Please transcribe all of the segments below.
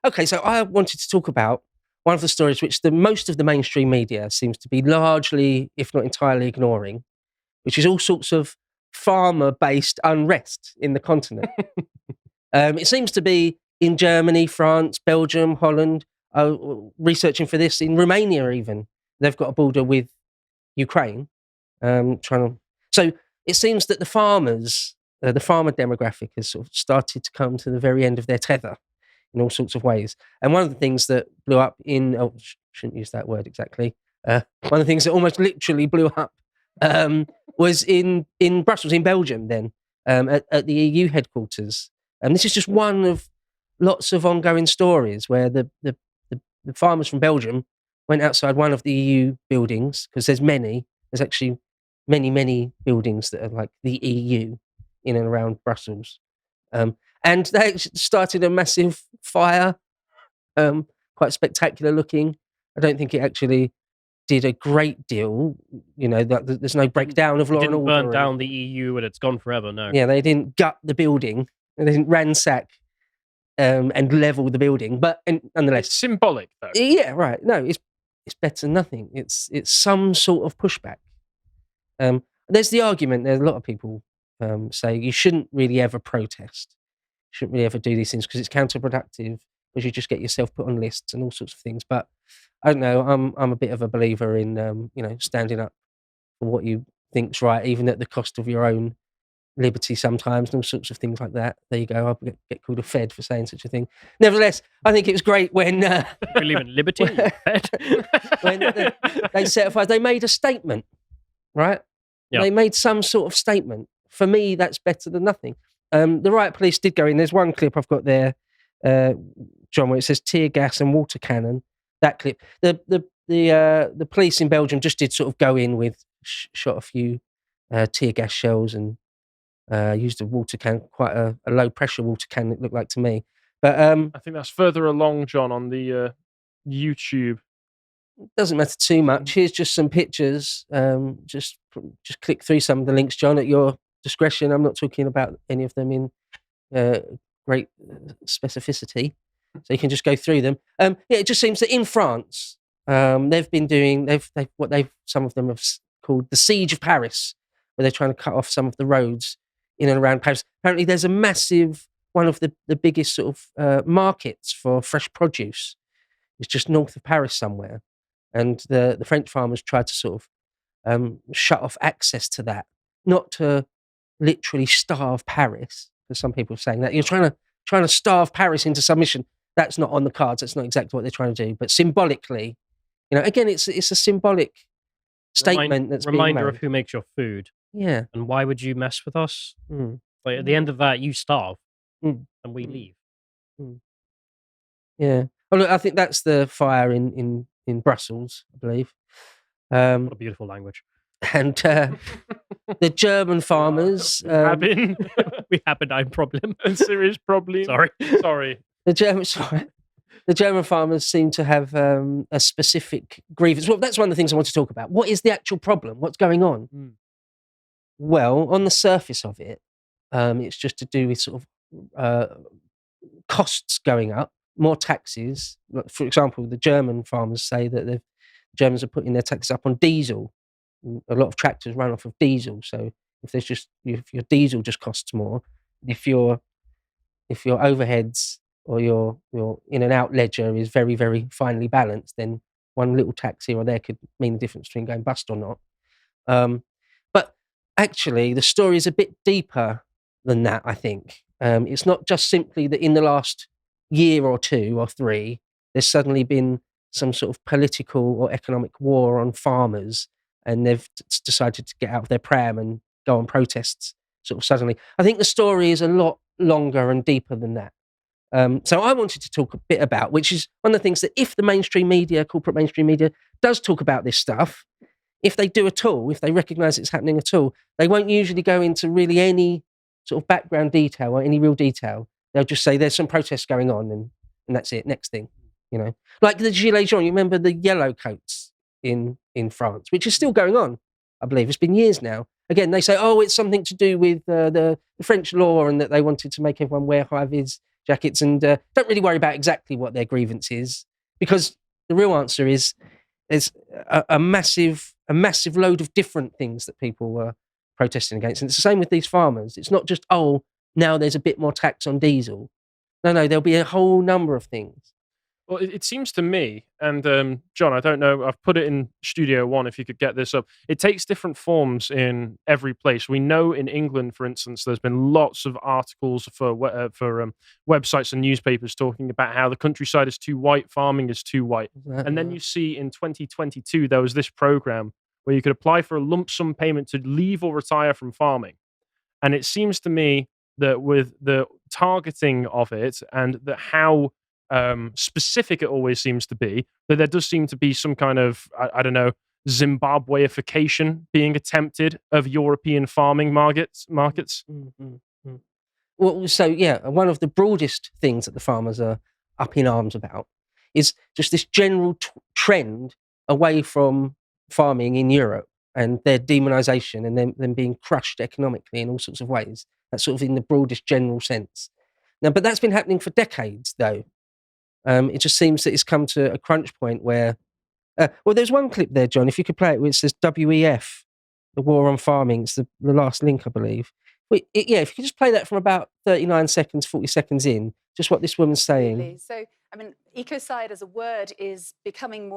Okay, so I wanted to talk about one of the stories which most of the mainstream media seems to be largely, if not entirely, ignoring, which is all sorts of farmer-based unrest in the continent. It seems to be in Germany, France, Belgium, Holland. Researching for this in Romania, even they've got a border with Ukraine. So it seems that the farmer demographic has sort of started to come to the very end of their tether in all sorts of ways. And one of the things that blew up shouldn't use that word exactly. One of the things that almost literally blew up was in Brussels, in Belgium, then at the EU headquarters. And this is just one of lots of ongoing stories where the farmers from Belgium went outside one of the EU buildings, because there's actually many buildings that are like the EU in and around Brussels. And they started a massive fire, quite spectacular looking. I don't think it actually did a great deal. There's no breakdown of law and order. Didn't burn down the EU and it's gone forever, no. Yeah, they didn't gut the building. They didn't ransack and level the building. But nonetheless... It's symbolic, though. Yeah, right. No, it's better than nothing. It's some sort of pushback. There's the argument, there's a lot of people say you shouldn't really ever protest. You shouldn't really ever do these things because it's counterproductive, because you just get yourself put on lists and all sorts of things. But I don't know, I'm a bit of a believer in standing up for what you think's right, even at the cost of your own liberty sometimes, and all sorts of things like that. There you go. I'll get called a Fed for saying such a thing. Nevertheless, I think it was great when... believe in liberty? when they set fire. They made a statement, right? Yeah. They made some sort of statement. For me, that's better than nothing. The riot police did go in. There's one clip I've got there, John, where it says tear gas and water cannon. That clip. The police in Belgium just did sort of go in with shot a few tear gas shells and used a water cannon, quite a low pressure water cannon, it looked like to me. But I think that's further along, John, on the YouTube. Doesn't matter too much. Here's just some pictures. Just click through some of the links, John, at your discretion. I'm not talking about any of them in great specificity, so you can just go through them. It just seems that in France, they've been doing some of them have called the Siege of Paris, where they're trying to cut off some of the roads in and around Paris. Apparently, there's a massive one of the biggest sort of markets for fresh produce. It's just north of Paris somewhere. And the French farmers tried to sort of shut off access to that, not to literally starve Paris, because some people are saying that. You're trying to starve Paris into submission. That's not on the cards. That's not exactly what they're trying to do. But symbolically, again, it's a symbolic statement that's being made. Reminder of who makes your food. Yeah. And why would you mess with us? Like, at the end of that, you starve and we leave. Yeah. Well, look, I think that's the fire in Brussels, I believe. What a beautiful language. And the German farmers... we have a problem. A serious problem. Sorry. The German farmers seem to have a specific grievance. Well, that's one of the things I want to talk about. What is the actual problem? What's going on? Well, on the surface of it, it's just to do with sort of costs going up, more taxes. For example, the German farmers say that the Germans are putting their taxes up on diesel. A lot of tractors run off of diesel, so if your diesel just costs more, if your overheads or your in and out ledger is very, very finely balanced, then one little tax here or there could mean the difference between going bust or not. But actually, the story is a bit deeper than that, I think. It's not just simply that in the last year or two or three, there's suddenly been some sort of political or economic war on farmers, and they've decided to get out of their pram and go on protests sort of suddenly. I think the story is a lot longer and deeper than that. So I wanted to talk a bit about, which is one of the things that if the mainstream media, corporate mainstream media, does talk about this stuff, if they do at all, if they recognise it's happening at all, they won't usually go into really any sort of background detail or any real detail. They'll just say there's some protests going on and that's it, next thing, Like the Gilets jaunes, you remember the yellow coats in France, which is still going on, I believe. It's been years now. Again, they say, it's something to do with the French law and that they wanted to make everyone wear high-vis jackets, and don't really worry about exactly what their grievance is, because the real answer is there's a massive load of different things that people were protesting against. And it's the same with these farmers. It's not just, oh, now there's a bit more tax on diesel. No, there'll be a whole number of things. Well, it seems to me, and John, I don't know, I've put it in Studio One if you could get this up. It takes different forms in every place. We know in England, for instance, there's been lots of articles for websites and newspapers talking about how the countryside is too white, farming is too white. And then you see in 2022, there was this program where you could apply for a lump sum payment to leave or retire from farming. And it seems to me that with the targeting of it and how specific it always seems to be, that there does seem to be some kind of, I don't know, Zimbabweification being attempted of European farming markets. Mm-hmm. Well, so yeah, one of the broadest things that the farmers are up in arms about is just this general trend away from farming in Europe and their demonization and them being crushed economically in all sorts of ways. That's sort of in the broadest general sense. Now, but that's been happening for decades, though. It just seems that it's come to a crunch point where, well, there's one clip there, John, if you could play it, which says WEF, the war on farming. It's the last link, I believe. Yeah, if you could just play that from about 39 seconds, 40 seconds in, just what this woman's saying. Absolutely. So, I mean, ecocide as a word is becoming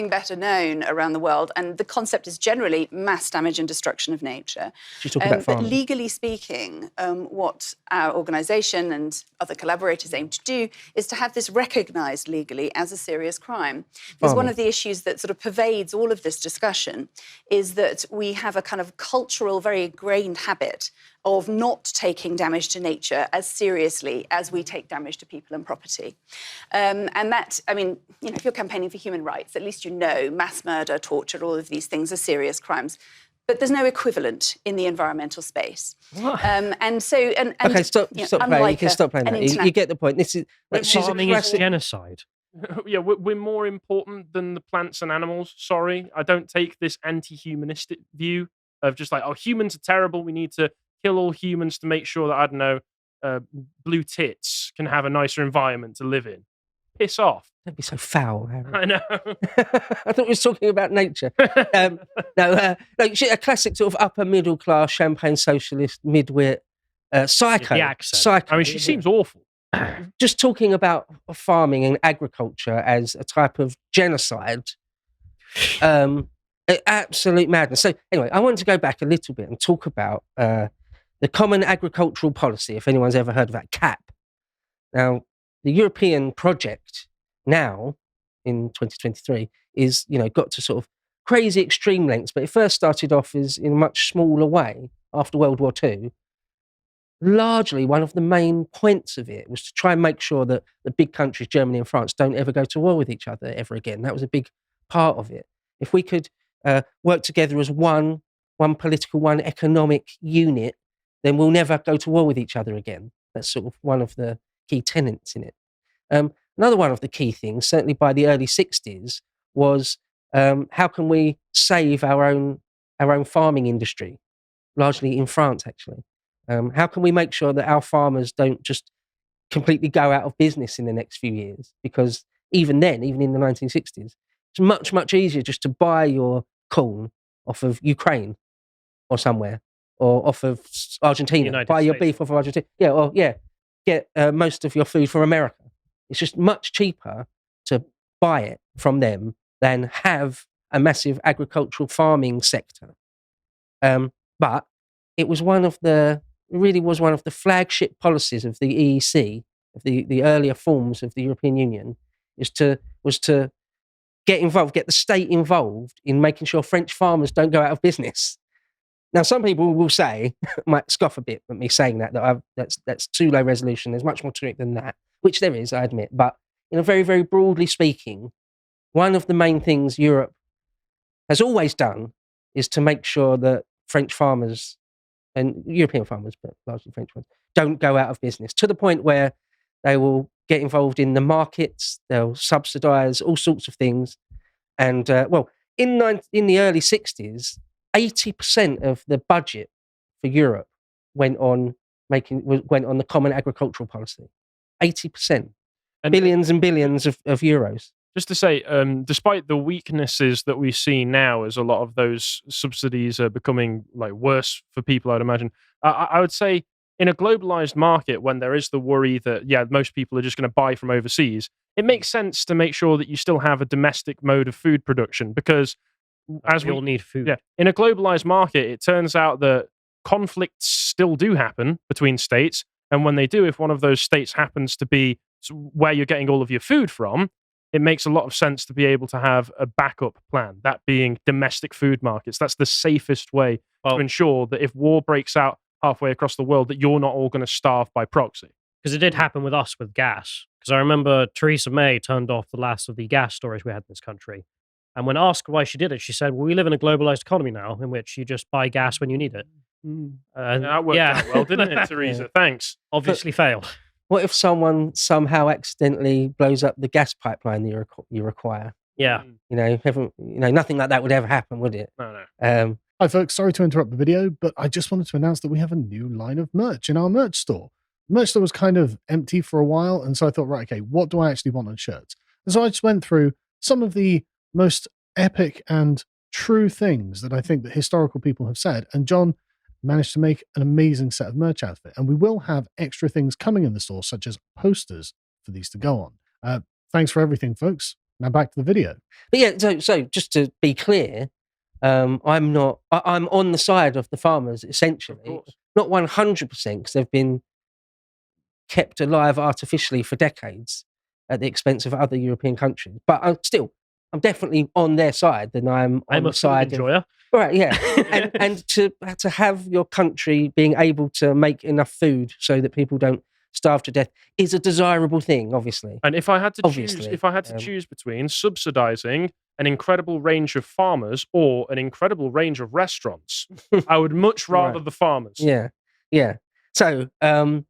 better known around the world, and the concept is generally mass damage and destruction of nature. She's talking about farming. But legally speaking, what our organisation and other collaborators aim to do is to have this recognised legally as a serious crime. Because one of the issues that sort of pervades all of this discussion is that we have a kind of cultural, very ingrained habit of not taking damage to nature as seriously as we take damage to people and property. And that, I mean, you know, if you're campaigning for human rights, at least you know mass murder, torture, all of these things are serious crimes. But there's no equivalent in the environmental space. And so, okay, stop playing. You can stop playing that. You get the point. This is farming is genocide. Yeah, we're more important than the plants and animals. Sorry, I don't take this anti-humanistic view of just like, oh, humans are terrible. We need to kill all humans to make sure that, I don't know, blue tits can have a nicer environment to live in. Piss off. Don't be so foul, Harry. I know. I thought we were talking about nature. No, a classic sort of upper middle class champagne socialist midwit psycho. The accent. Psycho. I mean, she seems awful. Just talking about farming and agriculture as a type of genocide. Absolute madness. So anyway, I wanted to go back a little bit and talk about the Common Agricultural Policy, if anyone's ever heard of that, CAP. Now, the European project now, in 2023, is, you know, got to sort of crazy extreme lengths, but it first started off as in a much smaller way after World War II. Largely, one of the main points of it was to try and make sure that the big countries, Germany and France, don't ever go to war with each other ever again. That was a big part of it. If we could work together as one political, one economic unit, then we'll never go to war with each other again. That's sort of one of the key tenets in it. Another one of the key things, certainly by the early 60s, was how can we save our own farming industry, largely in France, actually. How can we make sure that our farmers don't just completely go out of business in the next few years? Because even then, even in the 1960s, it's much, much easier just to buy your corn off of Ukraine or somewhere, or off of Argentina, buy your beef off of Argentina. Yeah, or get most of your food from America. It's just much cheaper to buy it from them than have a massive agricultural farming sector. But it was really was one of the flagship policies of the EEC, of the earlier forms of the European Union, was to get the state involved in making sure French farmers don't go out of business. Now, some people will say, might scoff a bit at me saying that's too low resolution. There's much more to it than that, which there is, I admit. But very, very broadly speaking, one of the main things Europe has always done is to make sure that French farmers and European farmers, but largely French ones, don't go out of business, to the point where they will get involved in the markets, they'll subsidise all sorts of things. And, in the early 60s, 80% of the budget for Europe went on the Common Agricultural Policy. 80%. And Billions and billions of euros. Just to say, despite the weaknesses that we see now, as a lot of those subsidies are becoming like worse for people, I'd imagine, I would say in a globalized market, when there is the worry that, most people are just going to buy from overseas, it makes sense to make sure that you still have a domestic mode of food production, because as we all need food. Yeah, in a globalized market, it turns out that conflicts still do happen between states. And when they do, if one of those states happens to be where you're getting all of your food from, it makes a lot of sense to be able to have a backup plan, that being domestic food markets. That's the safest way to ensure that if war breaks out halfway across the world, that you're not all going to starve by proxy. Because it did happen with us with gas. Because I remember Theresa May turned off the last of the gas storage we had in this country. And when asked why she did it, she said, well, we live in a globalized economy now in which you just buy gas when you need it. That worked out well, didn't it, Theresa? Thanks. Obviously failed. What if someone somehow accidentally blows up the gas pipeline that you require? Yeah. Nothing like that would ever happen, would it? No. Hi, folks. Sorry to interrupt the video, but I just wanted to announce that we have a new line of merch in our merch store. The merch store was kind of empty for a while, and so I thought, right, okay, what do I actually want on shirts? And so I just went through some of the most epic and true things that I think that historical people have said, and John managed to make an amazing set of merch out of it. And we will have extra things coming in the store, such as posters for these to go on. Thanks for everything, folks. Now back to the video. But yeah, so just to be clear, I'm on the side of the farmers, essentially. Not 100%, because they've been kept alive artificially for decades at the expense of other European countries. But I'm definitely on their side, and I'm on the side of enjoyer. Right, yeah. and to have your country being able to make enough food so that people don't starve to death is a desirable thing, obviously. And if I had to choose between subsidizing an incredible range of farmers or an incredible range of restaurants, I would much rather the farmers. Yeah. So, to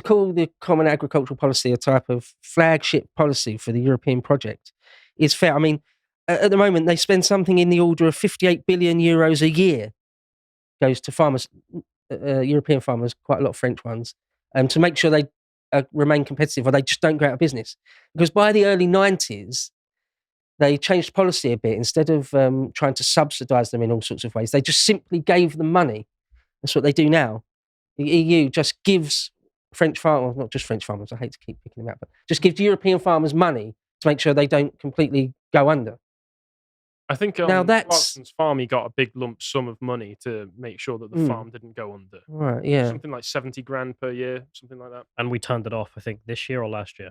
call the Common Agricultural Policy a type of flagship policy for the European project is fair. I mean, at the moment, they spend something in the order of 58 billion euros a year goes to farmers, European farmers, quite a lot of French ones, to make sure they remain competitive or they just don't go out of business. Because by the early 90s, they changed policy a bit. Instead of trying to subsidise them in all sorts of ways, they just simply gave them money. That's what they do now. The EU just gives French farmers, not just French farmers, I hate to keep picking them out, but just gives European farmers money to make sure they don't completely go under. I think now Clarkson's farm, he got a big lump sum of money to make sure that the farm didn't go under. Right, yeah. Something like 70 grand per year, something like that. And we turned it off, I think, this year or last year.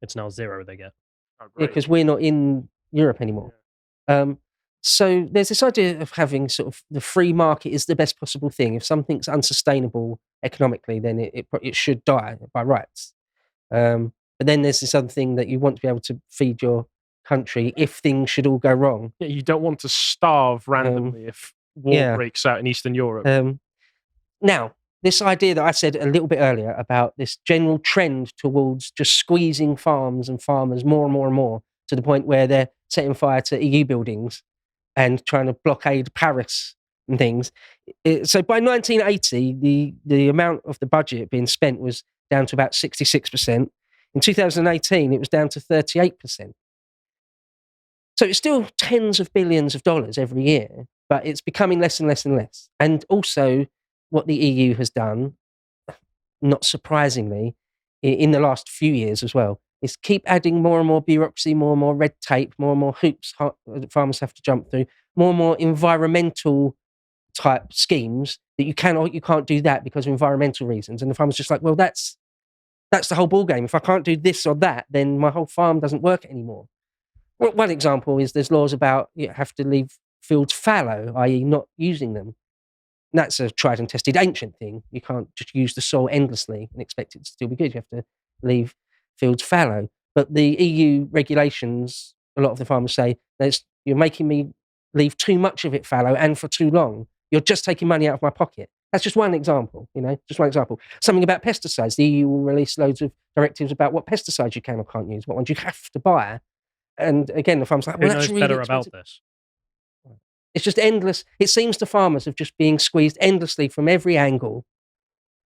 It's now 0 they get. Oh, yeah, because we're not in Europe anymore. Yeah. So there's this idea of having sort of the free market is the best possible thing. If something's unsustainable economically, then it should die by rights. But then there's this other thing that you want to be able to feed your country if things should all go wrong. Yeah, you don't want to starve randomly if war breaks out in Eastern Europe. Now, this idea that I said a little bit earlier about this general trend towards just squeezing farms and farmers more and more and more to the point where they're setting fire to EU buildings and trying to blockade Paris and things. So by 1980, the amount of the budget being spent was down to about 66%. In 2018, it was down to 38%. So it's still tens of billions of dollars every year, but it's becoming less and less and less. And also what the EU has done, not surprisingly, in the last few years as well, is keep adding more and more bureaucracy, more and more red tape, more and more hoops farmers have to jump through, more and more environmental type schemes that you can or you can't do that because of environmental reasons. And the farmer's just like, well, that's the whole ballgame. If I can't do this or that, then my whole farm doesn't work anymore. Well, one example is there's laws about you have to leave fields fallow, i.e. not using them. And that's a tried and tested ancient thing. You can't just use the soil endlessly and expect it to still be good. You have to leave fields fallow. But the EU regulations, a lot of the farmers say, you're making me leave too much of it fallow and for too long. You're just taking money out of my pocket. That's just one example, just one example. Something about pesticides. The EU will release loads of directives about what pesticides you can or can't use, what ones you have to buy. And again, the farmer's like, well, that's Who knows really better expensive. about this? It's just endless. It seems to farmers of just being squeezed endlessly from every angle.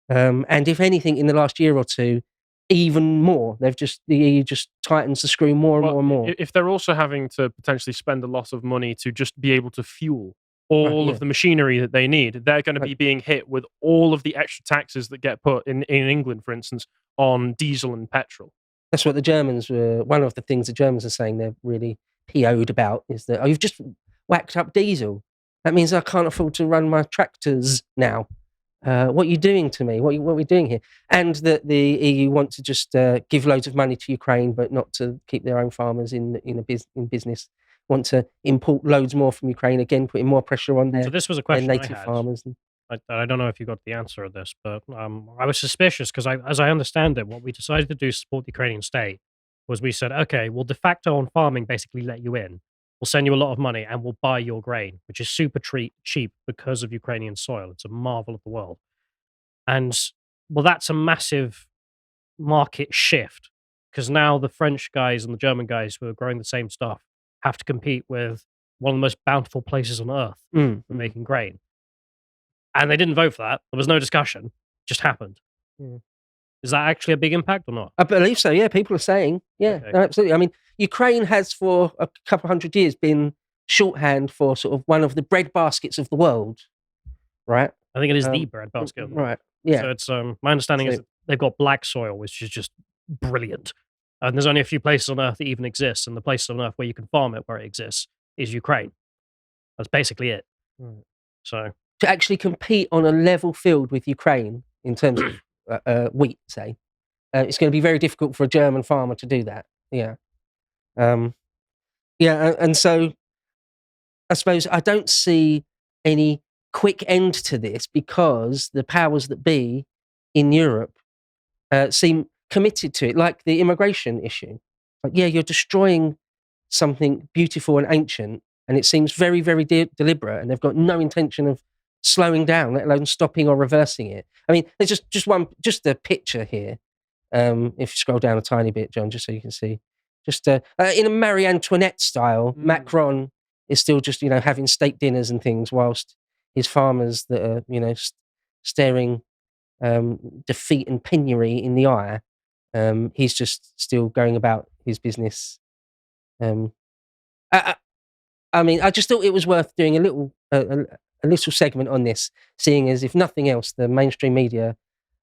And if anything, in the last year or two, even more. The EU just tightens the screw more and more and more. If they're also having to potentially spend a lot of money to just be able to fuel all of the machinery that they need, they're going to be being hit with all of the extra taxes that get put in England, for instance, on diesel and petrol. That's what the Germans were. One of the things the Germans are saying they're really PO'd about is that, you've just whacked up diesel. That means I can't afford to run my tractors now. What are you doing to me? What are we doing here? And that the EU want to just give loads of money to Ukraine, but not to keep their own farmers in business. Want to import loads more from Ukraine, again putting more pressure on their, so this was a question native I had. farmers. I don't know if you got the answer of this, but I was suspicious because, as I understand it, what we decided to do to support the Ukrainian state was we said, okay, we'll de facto on farming basically let you in. We'll send you a lot of money and we'll buy your grain, which is super cheap because of Ukrainian soil. It's a marvel of the world. And, well, that's a massive market shift because now the French guys and the German guys who are growing the same stuff have to compete with one of the most bountiful places on earth for making grain. And they didn't vote for that. There was no discussion. It just happened. Yeah. Is that actually a big impact or not? I believe so, yeah. People are saying, yeah, Okay. no, absolutely. I mean, Ukraine has for a couple of hundred years been shorthand for sort of one of the bread baskets of the world, right? I think it is the bread basket of the world. Right, yeah. So it's my understanding is that they've got black soil, which is just brilliant. And there's only a few places on Earth that even exist, and the places on Earth where you can farm it, where it exists, is Ukraine. That's basically it. Right. So to actually compete on a level field with Ukraine in terms of wheat, say, it's going to be very difficult for a German farmer to do that. Yeah. And so I suppose I don't see any quick end to this because the powers that be in Europe seem committed to it, like the immigration issue. Like, yeah, you're destroying something beautiful and ancient, and it seems very, very deliberate, and they've got no intention of slowing down, let alone stopping or reversing it. I mean, there's just a picture here. If you scroll down a tiny bit, John, just so you can see, just in a Marie Antoinette style, Macron is still just having state dinners and things, whilst his farmers that are staring defeat and penury in the eye, he's just still going about his business. I mean, I just thought it was worth doing a little segment on this, seeing as, if nothing else, the mainstream media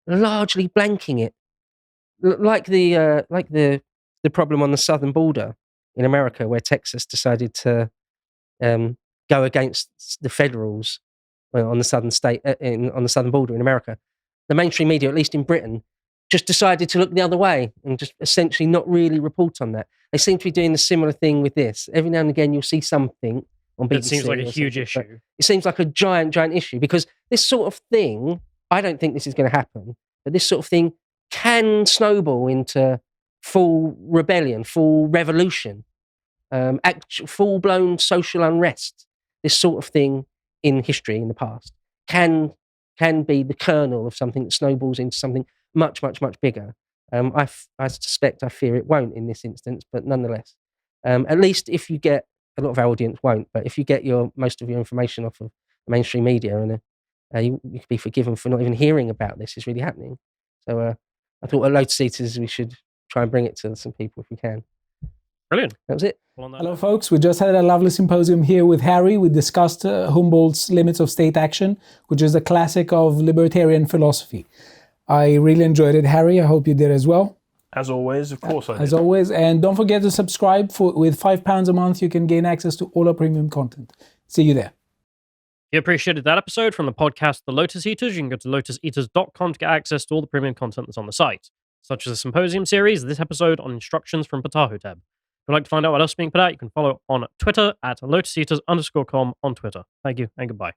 largely blanking it, like the problem on the southern border in America, where Texas decided to go against the federals on the on the southern border in America. The mainstream media, at least in Britain, just decided to look the other way and just essentially not really report on that. They seem to be doing a similar thing with this. Every now and again, you'll see something on BBC. It seems like a huge issue. It seems like a giant issue, because this sort of thing, I don't think this is going to happen, but this sort of thing can snowball into full rebellion, full revolution, full-blown social unrest. This sort of thing in history, in the past, can be the kernel of something that snowballs into something much, much, much bigger. I fear it won't in this instance, but nonetheless, at least if you get, a lot of our audience won't, but if you get most of your information off of mainstream media, and you could be forgiven for not even hearing about this is really happening. So I thought at Lotus Eaters we should try and bring it to some people if we can. Brilliant. That was it. Hello, folks. We just had a lovely symposium here with Harry. We discussed Humboldt's Limits of State Action, which is a classic of libertarian philosophy. I really enjoyed it, Harry. I hope you did as well. As always, of course I did. As always. And don't forget to subscribe. With £5 a month, you can gain access to all our premium content. See you there. If you appreciated that episode from the podcast The Lotus Eaters, you can go to lotuseaters.com to get access to all the premium content that's on the site, such as the Symposium series, this episode on instructions from Ptahhotep. If you'd like to find out what else is being put out, you can follow on Twitter at lotuseaters_com on Twitter. Thank you and goodbye.